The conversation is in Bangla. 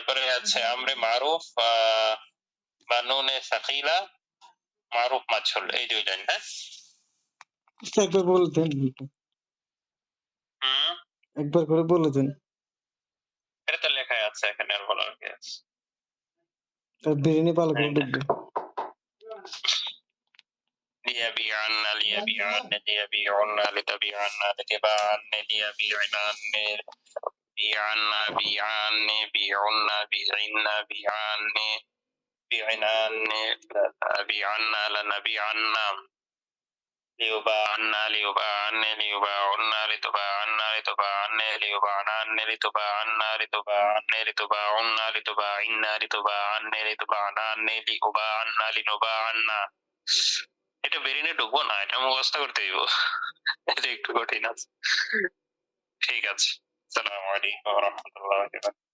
তারপরে আছে আমরে মারুফ বা নুনে সাকিলা মারুফ মাজহুল, এই দুই লাইন। হ্যাঁ, একবার বলে দেন, একবার করে বলে দেন। এটা তো লেখাই আছে এখানে, আর বলার কি আছে? আর বিরিয়ানি ভালো করে ঢুকবে। ليبيعن ليبيعن ليبيعن لتبيعن لتباعن ليبيعن بيعن بيعن بيعن بيعن بيعن بيعنان بيعن لنبيعن ليباعن ليباعن ليباعن لتباعن لتباعن ليباعنن لتباعن لتباعن لتباعن لتباعن لتباعن لتباعنن ليباعن لنباعن। এটা বেরিনে ঢুকবো না, এটা মুখস্থ করতে হইব, এটা একটু কঠিন আছে। ঠিক আছে, আসসালামু আলাইকুম ওয়া রাহমাতুল্লাহি ওয়া বারাকাতুহু।